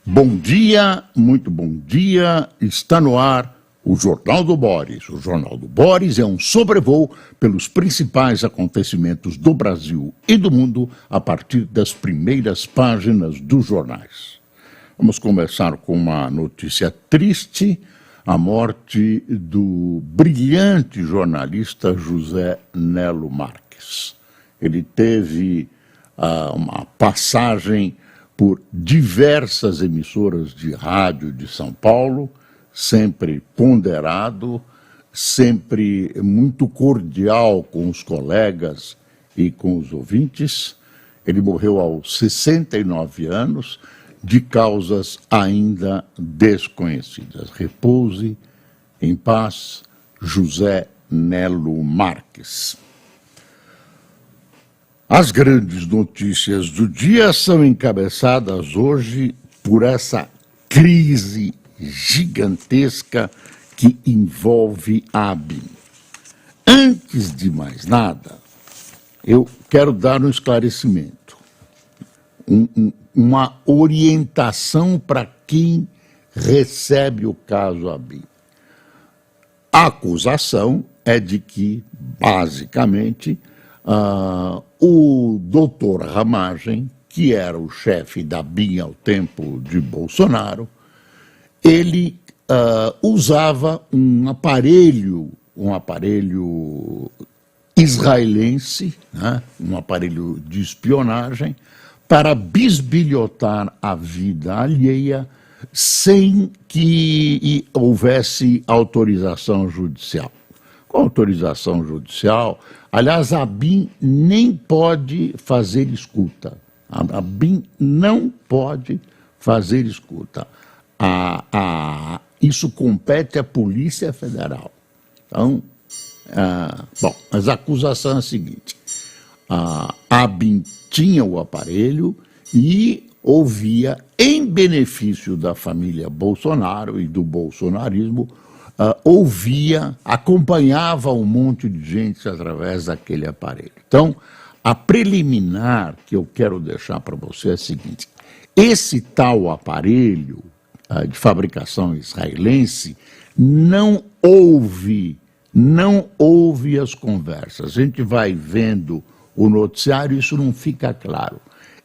Bom dia, muito bom dia, está no ar o Jornal do Boris. O Jornal do Boris é um sobrevoo pelos principais acontecimentos do Brasil e do mundo a partir das primeiras páginas dos jornais. Vamos começar com uma notícia triste, a morte do brilhante jornalista José Nelo Marques. Ele teve uma passagem por diversas emissoras de rádio de São Paulo, sempre ponderado, sempre muito cordial com os colegas e com os ouvintes. Ele morreu aos 69 anos, de causas ainda desconhecidas. Repouse em paz, José Nelo Marques. As grandes notícias do dia são encabeçadas hoje por essa crise gigantesca que envolve a ABIN. Antes de mais nada, eu quero dar um esclarecimento, uma orientação para quem recebe o caso ABIN. A acusação é de que, basicamente, o doutor Ramagem, que era o chefe da ABIN ao tempo de Bolsonaro, ele usava um aparelho israelense, né, um aparelho de espionagem, para bisbilhotar a vida alheia sem que houvesse autorização judicial. Com autorização judicial, aliás, a ABIN nem pode fazer escuta. A ABIN não pode fazer escuta. Isso compete à Polícia Federal. Então, mas a acusação é a seguinte: a ABIN tinha o aparelho e ouvia, em benefício da família Bolsonaro e do bolsonarismo, acompanhava um monte de gente através daquele aparelho. Então, a preliminar que eu quero deixar para você é a seguinte: esse tal aparelho de fabricação israelense não ouve as conversas. A gente vai vendo o noticiário e isso não fica claro.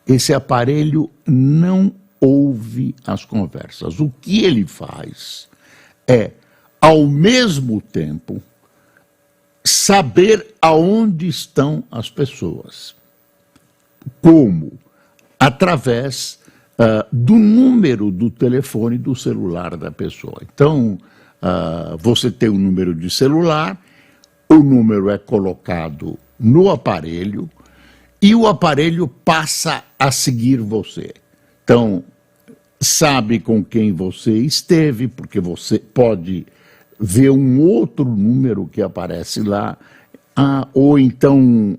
Esse aparelho não ouve as conversas. O que ele faz é, ao mesmo tempo, saber aonde estão as pessoas. Como? Através do número do telefone do celular da pessoa. Então, você tem um número de celular, o número é colocado no aparelho e o aparelho passa a seguir você. Então, sabe com quem você esteve, porque você pode ver um outro número que aparece lá, ou então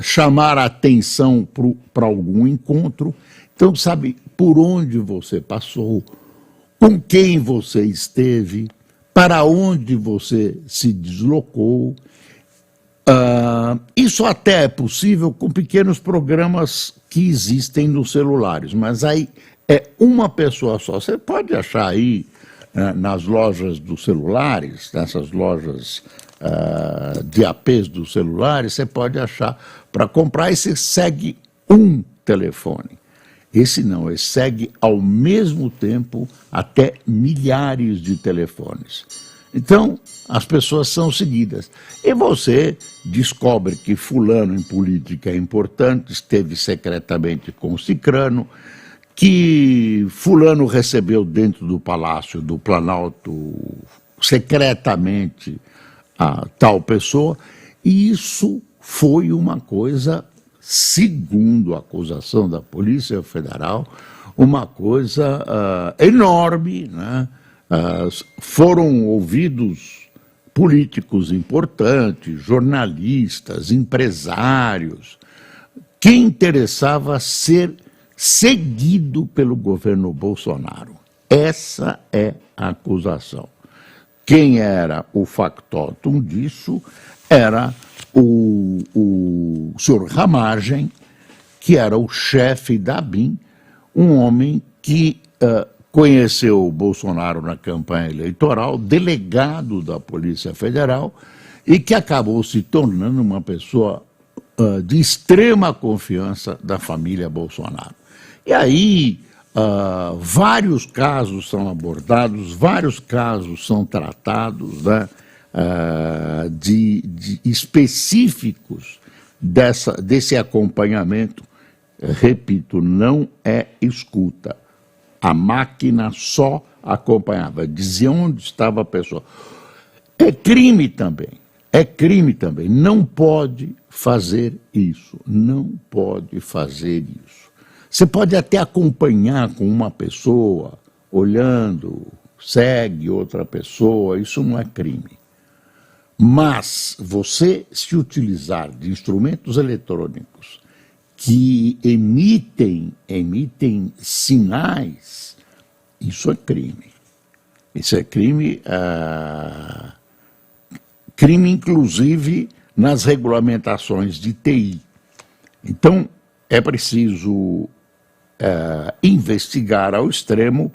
chamar a atenção para algum encontro. Então, sabe por onde você passou, com quem você esteve, para onde você se deslocou. Isso até é possível com pequenos programas que existem nos celulares, mas aí é uma pessoa só. Você pode achar aí, nas lojas dos celulares, nessas lojas de APs dos celulares, você pode achar para comprar e você segue um telefone. Esse não, ele segue ao mesmo tempo até milhares de telefones. Então, as pessoas são seguidas. E você descobre que fulano em política é importante, esteve secretamente com Cicrano, que fulano recebeu dentro do Palácio do Planalto secretamente a tal pessoa, e isso foi uma coisa, segundo a acusação da Polícia Federal, uma coisa enorme, né? Foram ouvidos políticos importantes, jornalistas, empresários, quem interessava ser seguido pelo governo Bolsonaro. Essa é a acusação. Quem era o factotum disso era o senhor Ramagem, que era o chefe da ABIN, um homem que conheceu o Bolsonaro na campanha eleitoral, delegado da Polícia Federal, e que acabou se tornando uma pessoa de extrema confiança da família Bolsonaro. E aí, vários casos são abordados, vários casos são tratados, né, de específicos desse acompanhamento. Repito, não é escuta. A máquina só acompanhava, dizia onde estava a pessoa. É crime também, não pode fazer isso, não pode fazer isso. Você pode até acompanhar com uma pessoa, olhando, segue outra pessoa, isso não é crime. Mas você se utilizar de instrumentos eletrônicos que emitem sinais, isso é crime. Isso é crime, crime inclusive nas regulamentações de TI. Então, é preciso investigar ao extremo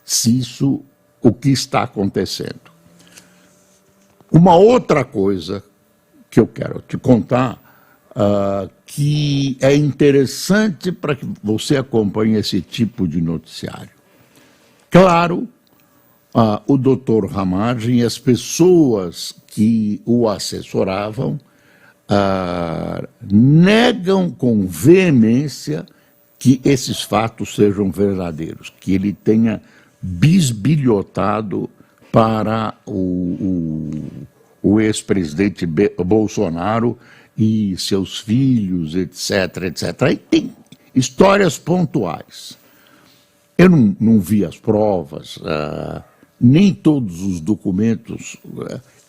se isso, o que está acontecendo. Uma outra coisa que eu quero te contar, que é interessante para que você acompanhe esse tipo de noticiário. Claro, o doutor Ramagem e as pessoas que o assessoravam negam com veemência que esses fatos sejam verdadeiros, que ele tenha bisbilhotado para o ex-presidente Bolsonaro e seus filhos, etc, etc. Aí tem histórias pontuais. Eu não vi as provas, nem todos os documentos,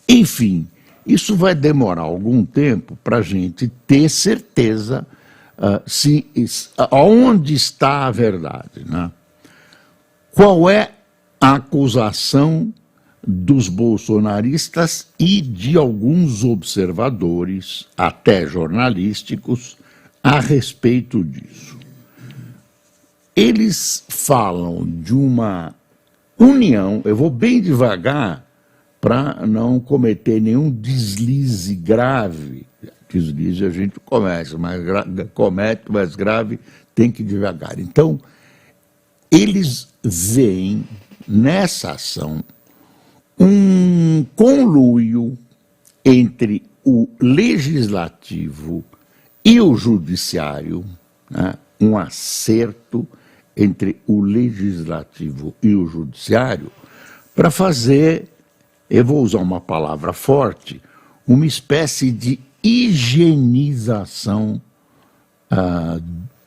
enfim, isso vai demorar algum tempo para a gente ter certeza onde está a verdade, né? Qual é a acusação dos bolsonaristas e de alguns observadores, até jornalísticos, a respeito disso? Eles falam de uma união, eu vou bem devagar para não cometer nenhum deslize grave. Deslize a gente comete, mas grave tem que ir devagar. Então, eles veem nessa ação um conluio entre o legislativo e o judiciário, né? Um acerto entre o legislativo e o judiciário para fazer, eu vou usar uma palavra forte, uma espécie de higienização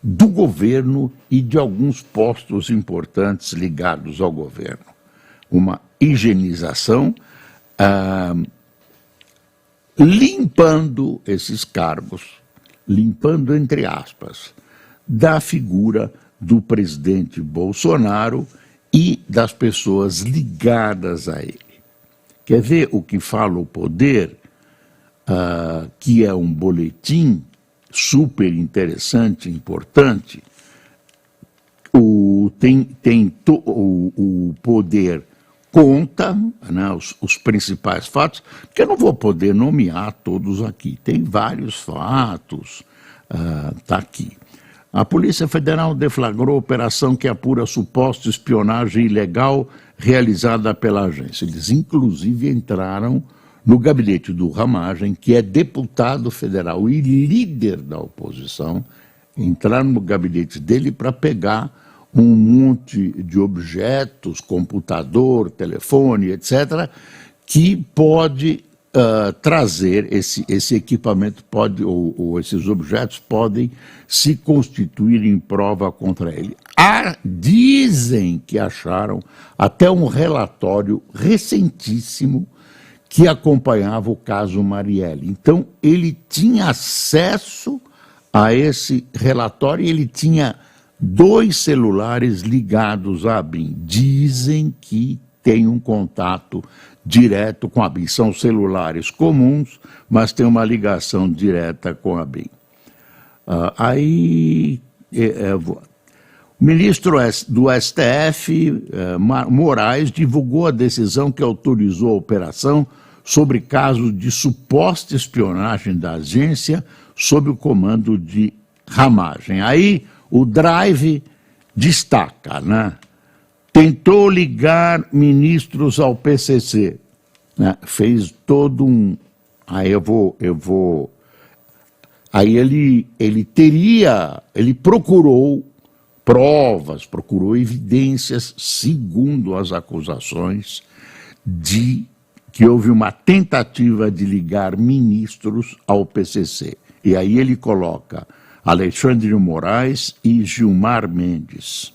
do governo e de alguns postos importantes ligados ao governo. Uma higienização limpando esses cargos, limpando entre aspas, da figura do presidente Bolsonaro e das pessoas ligadas a ele. Quer ver o que fala o Poder, que é um boletim super interessante, importante? O Poder conta, né, os principais fatos, que eu não vou poder nomear todos aqui, tem vários fatos, está aqui. A Polícia Federal deflagrou operação que apura suposta espionagem ilegal realizada pela agência. Eles, inclusive, entraram no gabinete do Ramagem, que é deputado federal e líder da oposição, entraram no gabinete dele para pegar um monte de objetos, computador, telefone, etc., que pode trazer, esse equipamento pode, ou esses objetos podem se constituir em prova contra ele. Dizem que acharam até um relatório recentíssimo que acompanhava o caso Marielle. Então, ele tinha acesso a esse relatório e ele tinha 2 celulares ligados à ABIN. Dizem que tem um contato direto com a ABIN. São celulares comuns, mas tem uma ligação direta com a ABIN. O ministro do STF, Moraes, divulgou a decisão que autorizou a operação sobre casos de suposta espionagem da agência sob o comando de Ramagem. Aí o Drive destaca, né? Tentou ligar ministros ao PCC, né? Fez todo um... Aí Aí ele procurou provas, procurou evidências, segundo as acusações, de que houve uma tentativa de ligar ministros ao PCC. E aí ele coloca Alexandre de Moraes e Gilmar Mendes.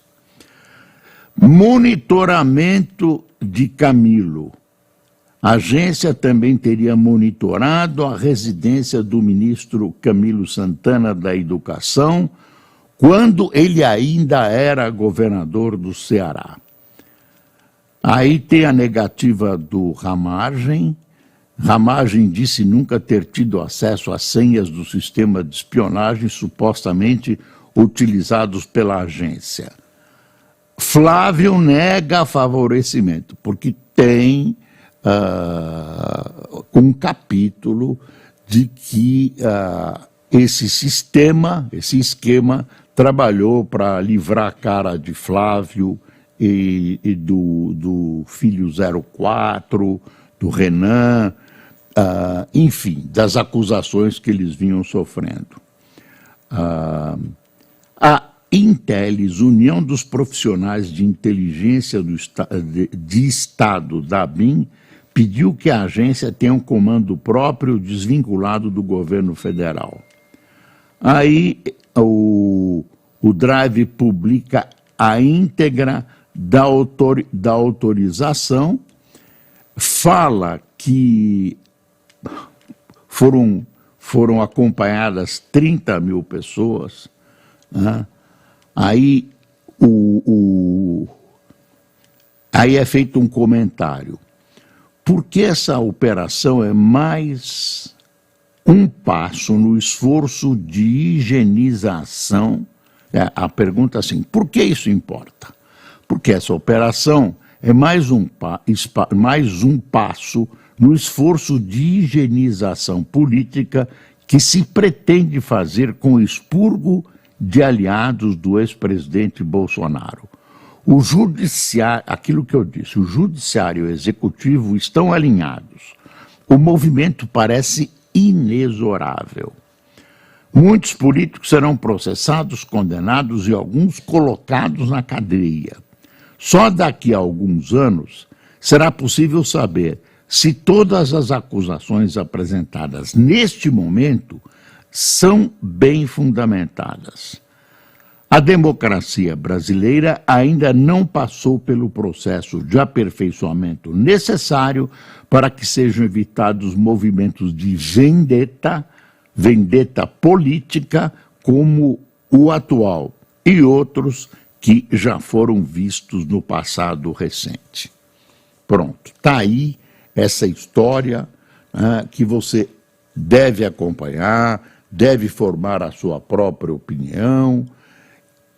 Monitoramento de Camilo. A agência também teria monitorado a residência do ministro Camilo Santana da Educação, quando ele ainda era governador do Ceará. Aí tem a negativa do Ramagem. Ramagem disse nunca ter tido acesso às senhas do sistema de espionagem supostamente utilizados pela agência. Flávio nega favorecimento, porque tem um capítulo de que esse esquema trabalhou para livrar a cara de Flávio e do filho 04, do Renan, enfim, das acusações que eles vinham sofrendo. A Intelis, União dos Profissionais de Inteligência de Estado da ABIN, pediu que a agência tenha um comando próprio desvinculado do governo federal. Aí o Drive publica a íntegra da autorização, fala que foram acompanhadas 30 mil pessoas, né? Aí é feito um comentário. Porque essa operação é mais um passo no esforço de higienização. A pergunta é assim, por que isso importa? Porque essa operação é mais um passo no esforço de higienização política que se pretende fazer com o expurgo de aliados do ex-presidente Bolsonaro. O judiciário, aquilo que eu disse, o judiciário e o executivo estão alinhados. O movimento parece inexorável. Muitos políticos serão processados, condenados e alguns colocados na cadeia. Só daqui a alguns anos será possível saber se todas as acusações apresentadas neste momento são bem fundamentadas. A democracia brasileira ainda não passou pelo processo de aperfeiçoamento necessário para que sejam evitados movimentos de vendetta política como o atual e outros que já foram vistos no passado recente. Pronto, está aí essa história que você deve acompanhar, deve formar a sua própria opinião,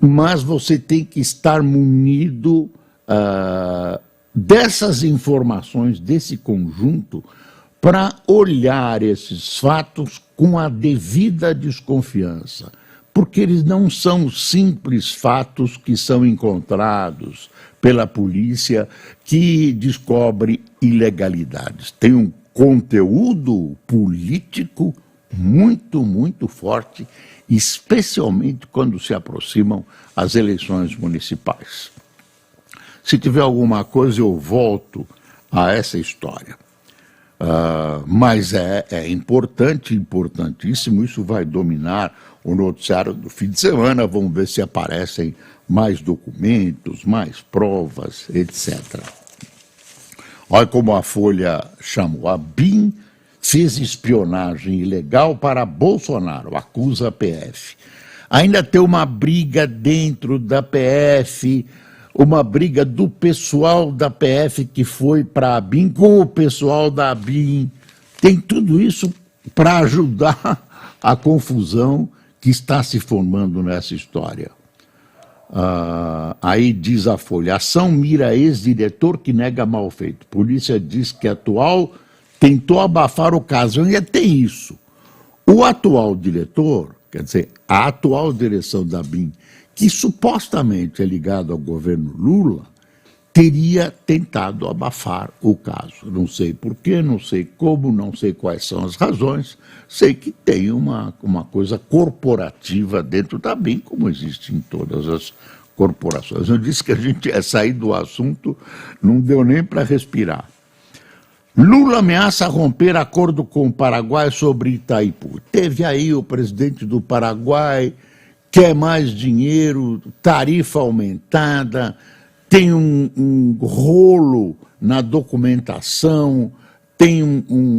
mas você tem que estar munido dessas informações, desse conjunto, para olhar esses fatos com a devida desconfiança, porque eles não são simples fatos que são encontrados pela polícia que descobre ilegalidades. Tem um conteúdo político muito, muito forte, especialmente quando se aproximam as eleições municipais. Se tiver alguma coisa, eu volto a essa história. Mas é importante, importantíssimo, isso vai dominar o noticiário do fim de semana, vamos ver se aparecem mais documentos, mais provas, etc. Olha como a Folha chamou. A BIM fez espionagem ilegal para Bolsonaro, acusa a PF. Ainda tem uma briga dentro da PF, uma briga do pessoal da PF que foi para a BIM com o pessoal da BIM. Tem tudo isso para ajudar a confusão que está se formando nessa história. Aí diz a Folha, ação mira ex-diretor que nega mal feito. Polícia diz que atual tentou abafar o caso. Ainda tem isso. O atual diretor, quer dizer, a atual direção da BIM, que supostamente é ligado ao governo Lula, teria tentado abafar o caso. Não sei porquê, não sei como, não sei quais são as razões. Sei que tem uma coisa corporativa dentro da BIM, como existe em todas as corporações. Eu disse que a gente ia sair do assunto, não deu nem para respirar. Lula ameaça romper acordo com o Paraguai sobre Itaipu. Teve aí o presidente do Paraguai, quer mais dinheiro, tarifa aumentada, tem um rolo na documentação, tem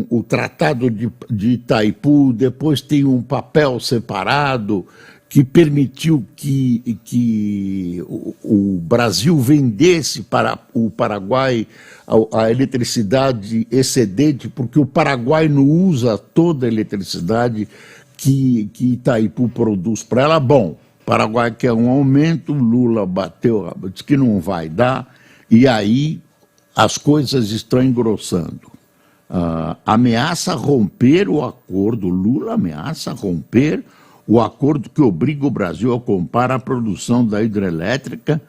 o Tratado de Itaipu, depois tem um papel separado que permitiu que o Brasil vendesse para o Paraguai a eletricidade excedente, porque o Paraguai não usa toda a eletricidade que Itaipu produz para ela. Bom, o Paraguai quer um aumento, Lula bateu, disse que não vai dar, e aí as coisas estão engrossando. Ameaça romper o acordo, Lula ameaça romper o acordo que obriga o Brasil a comprar a produção da hidrelétrica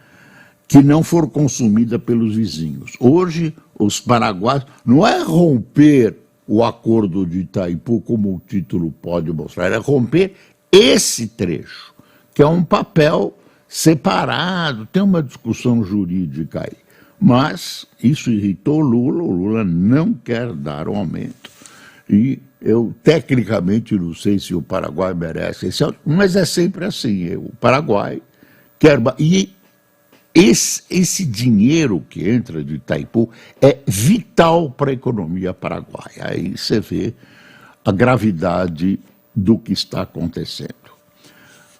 que não for consumida pelos vizinhos. Hoje, os paraguaios, não é romper o acordo de Itaipu, como o título pode mostrar, é romper esse trecho, que é um papel separado, tem uma discussão jurídica aí. Mas isso irritou o Lula não quer dar um aumento. E eu, tecnicamente, não sei se o Paraguai merece esse aumento, mas é sempre assim, o Paraguai quer... E esse dinheiro que entra de Itaipu é vital para a economia paraguaia. Aí você vê a gravidade do que está acontecendo.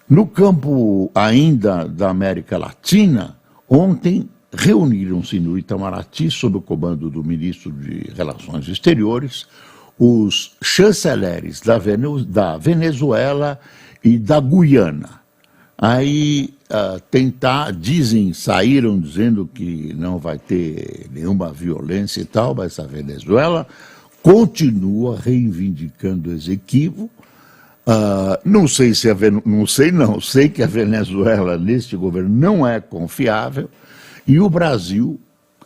No campo ainda da América Latina, ontem reuniram-se no Itamaraty, sob o comando do ministro de Relações Exteriores, os chanceleres da Venezuela e da Guiana. Aí saíram dizendo que não vai ter nenhuma violência e tal, mas a Venezuela continua reivindicando Esequibo. Sei que a Venezuela, neste governo, não é confiável, e o Brasil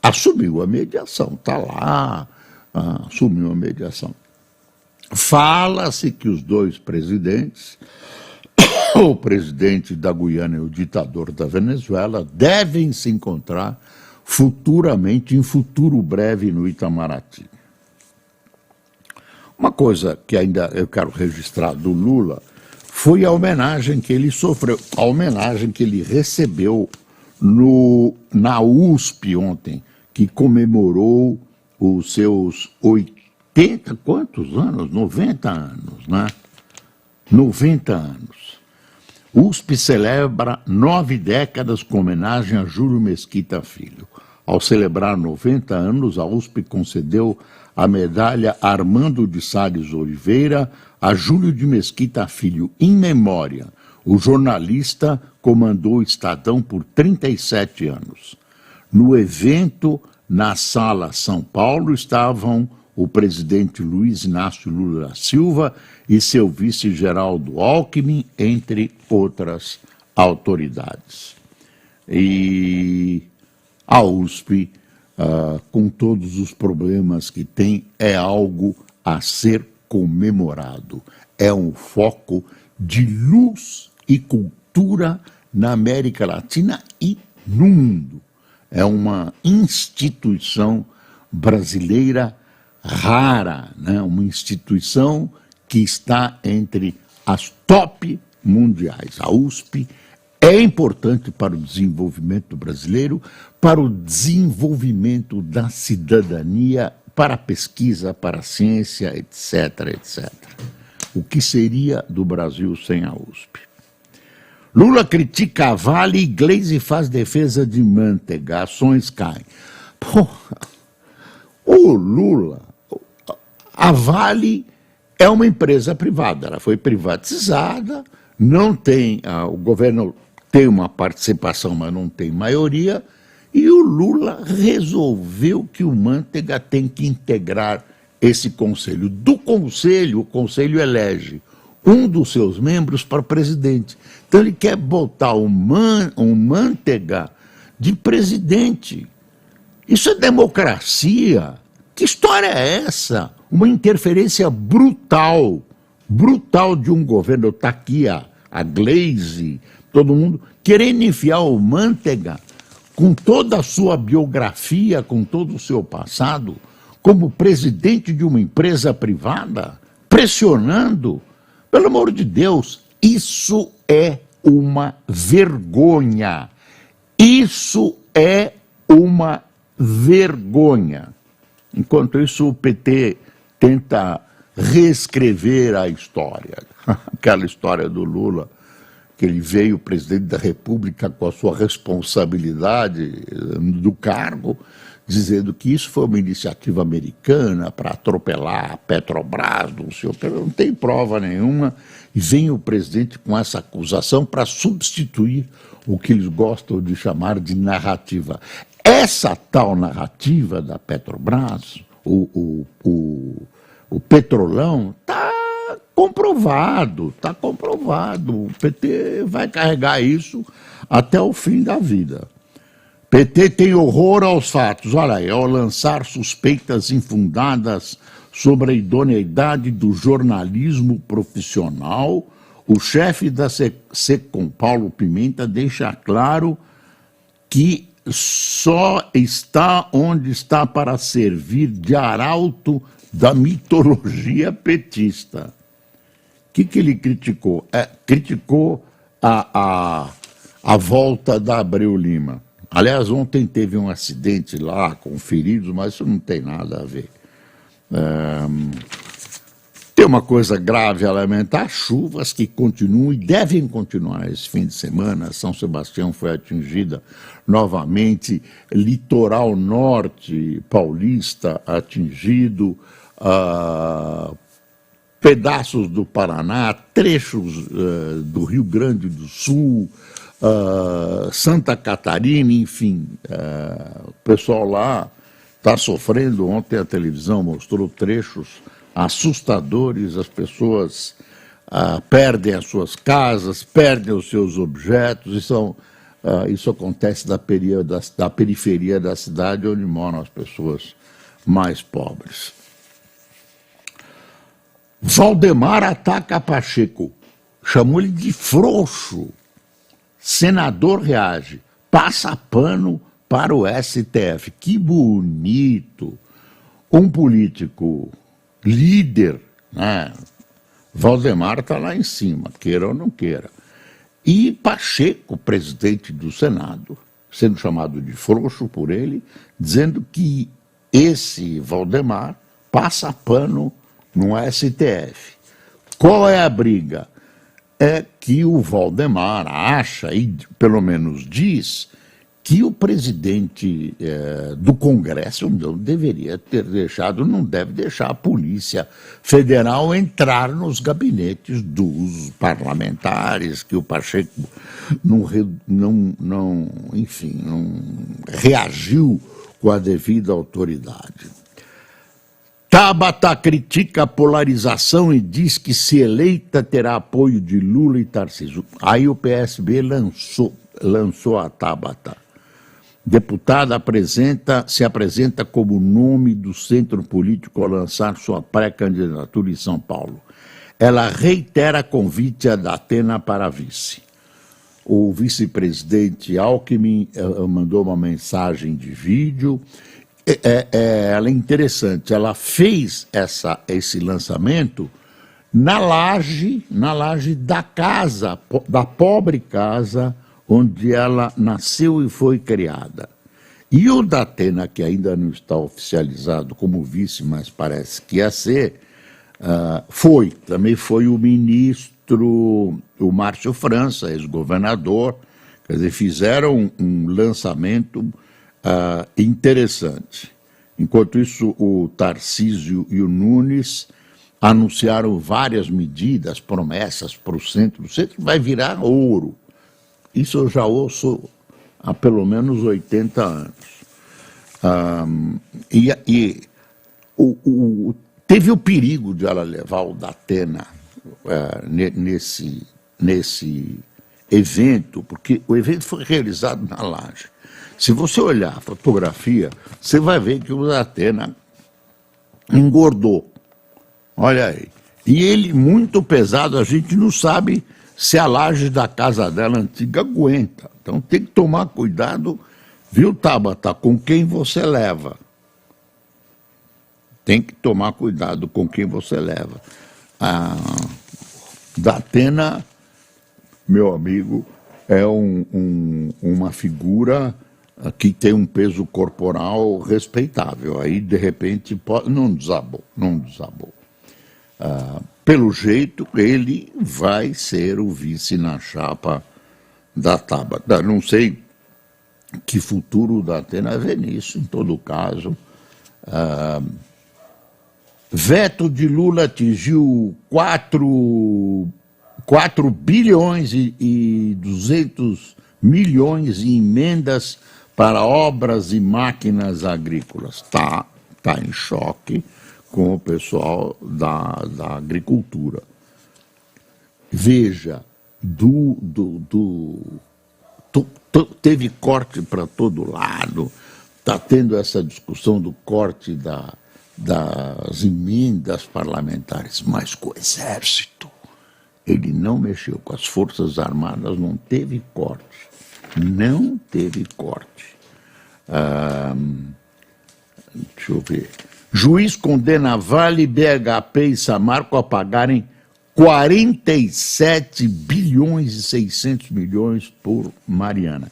assumiu a mediação, está lá, assumiu a mediação. Fala-se que os dois presidentes, o presidente da Guiana e o ditador da Venezuela, devem se encontrar futuramente, em futuro breve, no Itamaraty. Uma coisa que ainda eu quero registrar do Lula foi a homenagem que ele sofreu, a homenagem que ele recebeu na USP ontem, que comemorou os seus 80, quantos anos? 90 anos, né? 90 anos. USP celebra 9 décadas com homenagem a Júlio Mesquita Filho. Ao celebrar 90 anos, a USP concedeu a medalha Armando de Salles Oliveira a Júlio de Mesquita Filho, em memória. O jornalista comandou o Estadão por 37 anos. No evento, na Sala São Paulo, estavam o presidente Luiz Inácio Lula da Silva e seu vice Geraldo Alckmin, entre outras autoridades. E a USP, com todos os problemas que tem, é algo a ser comemorado. É um foco de luz e cultura na América Latina e no mundo. É uma instituição brasileira rara, né? Uma instituição que está entre as top mundiais. A USP é importante para o desenvolvimento brasileiro, para o desenvolvimento da cidadania, para a pesquisa, para a ciência, etc, etc. O que seria do Brasil sem a USP? Lula critica a Vale e Gleisi faz defesa de Manteiga. Ações caem. Porra, o Lula, a Vale é uma empresa privada, ela foi privatizada, não tem, o governo tem uma participação, mas não tem maioria, e o Lula resolveu que o Manteiga tem que integrar esse conselho. Do conselho, o conselho elege um dos seus membros para presidente. Então ele quer botar um Manteiga de presidente. Isso é democracia. Que história é essa? Uma interferência brutal de um governo. Está aqui a Glaze, todo mundo, querendo enfiar o Manteiga com toda a sua biografia, com todo o seu passado, como presidente de uma empresa privada, pressionando. Pelo amor de Deus, isso é uma vergonha. Isso é uma vergonha. Enquanto isso, o PT tenta reescrever a história. Aquela história do Lula, que ele veio presidente da República com a sua responsabilidade do cargo, dizendo que isso foi uma iniciativa americana para atropelar a Petrobras, não tem prova nenhuma, e vem o presidente com essa acusação para substituir o que eles gostam de chamar de narrativa. Essa tal narrativa da Petrobras, o Petrolão, está comprovado. O PT vai carregar isso até o fim da vida. PT tem horror aos fatos. Olha aí, ao lançar suspeitas infundadas sobre a idoneidade do jornalismo profissional, o chefe da SECOM, Paulo Pimenta, deixa claro que só está onde está para servir de arauto da mitologia petista. O que ele criticou? Criticou a volta da Abreu Lima. Aliás, ontem teve um acidente lá com feridos, mas isso não tem nada a ver. Tem uma coisa grave a lamentar: chuvas que continuam e devem continuar esse fim de semana. São Sebastião foi atingida novamente, litoral norte paulista atingido, pedaços do Paraná, trechos do Rio Grande do Sul, Santa Catarina, enfim. O pessoal lá está sofrendo. Ontem a televisão mostrou trechos assustadores. As pessoas perdem as suas casas, perdem os seus objetos, e isso acontece da periferia da cidade, onde moram as pessoas mais pobres. Valdemar ataca Pacheco, chamou ele de frouxo. Senador reage, passa pano para o STF. Que bonito! Um político líder, né? Valdemar está lá em cima, queira ou não queira. E Pacheco, presidente do Senado, sendo chamado de frouxo por ele, dizendo que esse Valdemar passa pano no STF. Qual é a briga? É que o Valdemar acha, e pelo menos diz, que o presidente do Congresso não deveria ter deixado, não deve deixar a Polícia Federal entrar nos gabinetes dos parlamentares, que o Pacheco não reagiu com a devida autoridade. Tabata critica a polarização e diz que, se eleita, terá apoio de Lula e Tarcísio. Aí o PSB lançou a Tabata. Deputada se apresenta como nome do centro político ao lançar sua pré-candidatura em São Paulo. Ela reitera convite a Datena para vice. O vice-presidente Alckmin mandou uma mensagem de vídeo. Ela é interessante, ela fez esse lançamento na laje da casa, da pobre casa onde ela nasceu e foi criada. E o Datena, que ainda não está oficializado como vice, mas parece que ia ser, também foi o ministro, o Márcio França, ex-governador. Quer dizer, fizeram um lançamento interessante. Enquanto isso, o Tarcísio e o Nunes anunciaram várias medidas, promessas para o centro. O centro vai virar ouro. isso eu já ouço há pelo menos 80 anos. Teve o perigo de ela levar o Datena nesse evento, porque o evento foi realizado na Laje. Se você olhar a fotografia, você vai ver que o Datena engordou. Olha aí. E ele, muito pesado, a gente não sabe se a laje da casa dela antiga aguenta. Então tem que tomar cuidado, viu, Tabata, com quem você leva. Tem que tomar cuidado com quem você leva. A Datena, meu amigo, é uma figura que tem um peso corporal respeitável. Aí, de repente, não desabou. Pelo jeito, ele vai ser o vice na chapa da Tabata. Não sei que futuro o Datena vê nisso, em todo caso. Veto de Lula atingiu 4 bilhões e 200 milhões em emendas para obras e máquinas agrícolas. Tá em choque com o pessoal da agricultura. Veja, teve corte para todo lado, está tendo essa discussão do corte das emendas parlamentares, mas com o Exército ele não mexeu, com as Forças Armadas não teve corte. Deixa eu ver. Juiz condena Vale, BHP e Samarco a pagarem 47 bilhões e 600 milhões por Mariana.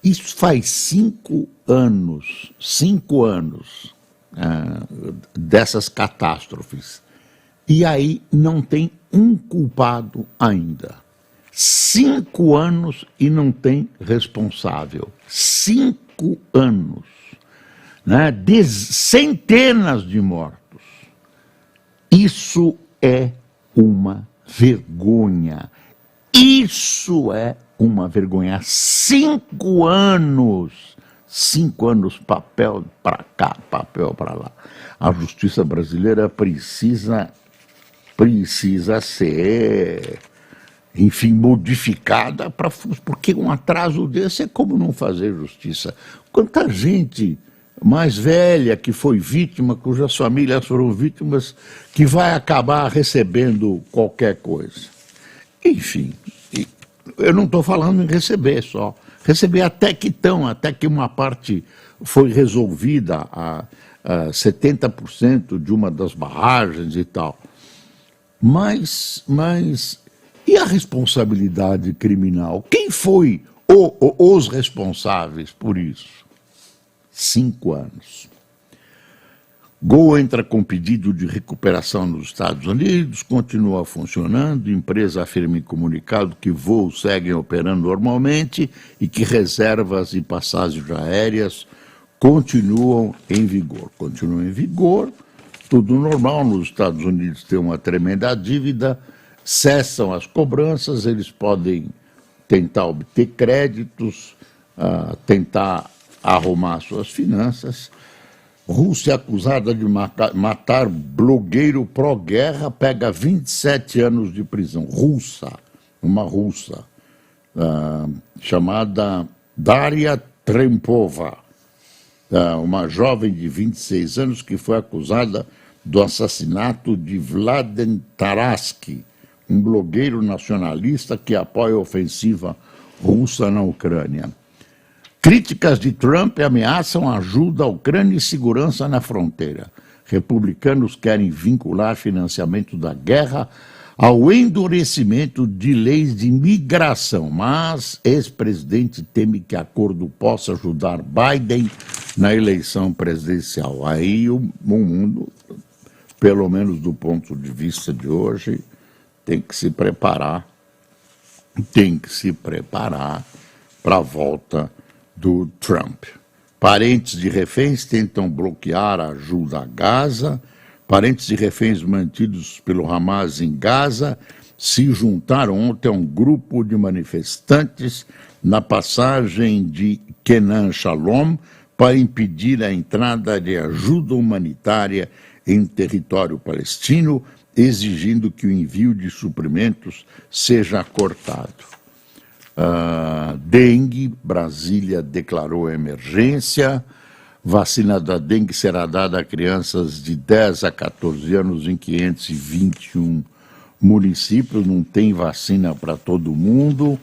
Isso faz 5 anos dessas catástrofes. E aí não tem um culpado ainda. 5 anos e não tem responsável. 5 anos. Né? Centenas de mortos. Isso é uma vergonha. Isso é uma vergonha. 5 anos. 5 anos, papel para cá, papel para lá. A justiça brasileira precisa ser, enfim, modificada, porque um atraso desse é como não fazer justiça. Quanta gente mais velha que foi vítima, cujas famílias foram vítimas, que vai acabar recebendo qualquer coisa. Enfim, eu não estou falando em receber só. Receber até que uma parte foi resolvida a 70% de uma das barragens e tal. Mas e a responsabilidade criminal? Quem foi os responsáveis por isso? 5 anos. Gol entra com pedido de recuperação nos Estados Unidos, continua funcionando, empresa afirma em comunicado que voos seguem operando normalmente e que reservas e passagens aéreas continuam em vigor. Continuam em vigor, tudo normal, nos Estados Unidos tem uma tremenda dívida, cessam as cobranças, eles podem tentar obter créditos, tentar arrumar suas finanças. Rússia acusada de matar blogueiro pró-guerra pega 27 anos de prisão. Uma russa, chamada Daria Trempova, uma jovem de 26 anos que foi acusada do assassinato de Vladen Taraski, um blogueiro nacionalista que apoia a ofensiva russa na Ucrânia. Críticas de Trump ameaçam ajuda à Ucrânia e segurança na fronteira. Republicanos querem vincular financiamento da guerra ao endurecimento de leis de migração, mas ex-presidente teme que acordo possa ajudar Biden na eleição presidencial. Aí o mundo, pelo menos do ponto de vista de hoje, tem que se preparar para a volta do Trump. Parentes de reféns tentam bloquear a ajuda a Gaza. Parentes de reféns mantidos pelo Hamas em Gaza se juntaram ontem a um grupo de manifestantes na passagem de Kenan Shalom para impedir a entrada de ajuda humanitária em território palestino, exigindo que o envio de suprimentos seja cortado. Dengue, Brasília declarou emergência. Vacina da dengue será dada a crianças de 10 a 14 anos em 521 municípios, não tem vacina para todo mundo.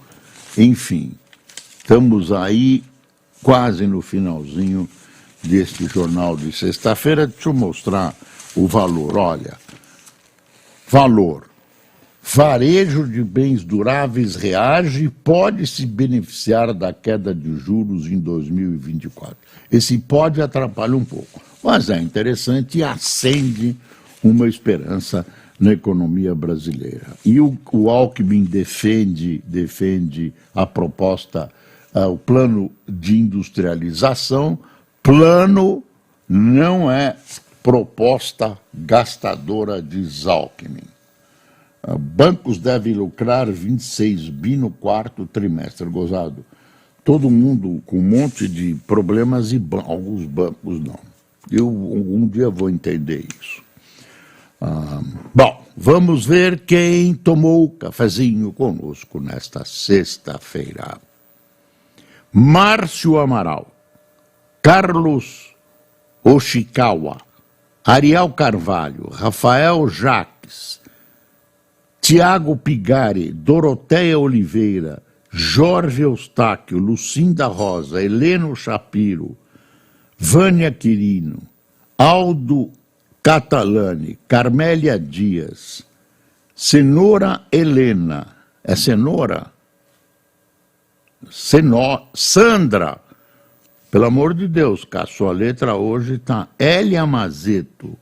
Enfim, estamos aí quase no finalzinho deste jornal de sexta-feira. Deixa eu mostrar o valor. Olha, valor. Varejo de bens duráveis reage e pode se beneficiar da queda de juros em 2024. Esse pode atrapalha um pouco, mas é interessante e acende uma esperança na economia brasileira. E o Alckmin defende a proposta, o plano de industrialização. Plano não é proposta gastadora, diz Alckmin. Bancos devem lucrar 26 bi no quarto trimestre, gozado. Todo mundo com um monte de problemas e alguns bancos não. Eu um dia vou entender isso. Bom, vamos ver quem tomou cafezinho conosco nesta sexta-feira. Márcio Amaral, Carlos Oshikawa, Ariel Carvalho, Rafael Jaques, Tiago Pigari, Doroteia Oliveira, Jorge Eustáquio, Lucinda Rosa, Heleno Shapiro, Vânia Quirino, Aldo Catalani, Carmélia Dias, Cenoura Helena, é Cenoura? Sandra, pelo amor de Deus, cara, sua letra hoje está Elia Mazeto,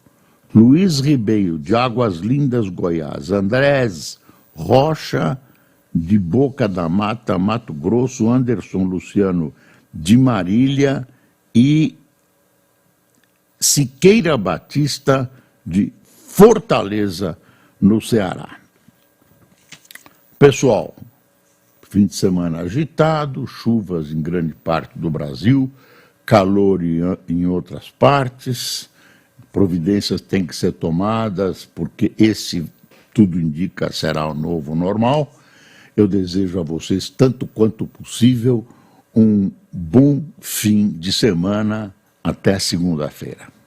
Luiz Ribeiro, de Águas Lindas, Goiás, Andrés Rocha, de Boca da Mata, Mato Grosso, Anderson Luciano, de Marília e Siqueira Batista, de Fortaleza, no Ceará. Pessoal, fim de semana agitado, chuvas em grande parte do Brasil, calor em outras partes. Providências têm que ser tomadas, porque esse, tudo indica, será o novo normal. Eu desejo a vocês, tanto quanto possível, um bom fim de semana. Até segunda-feira.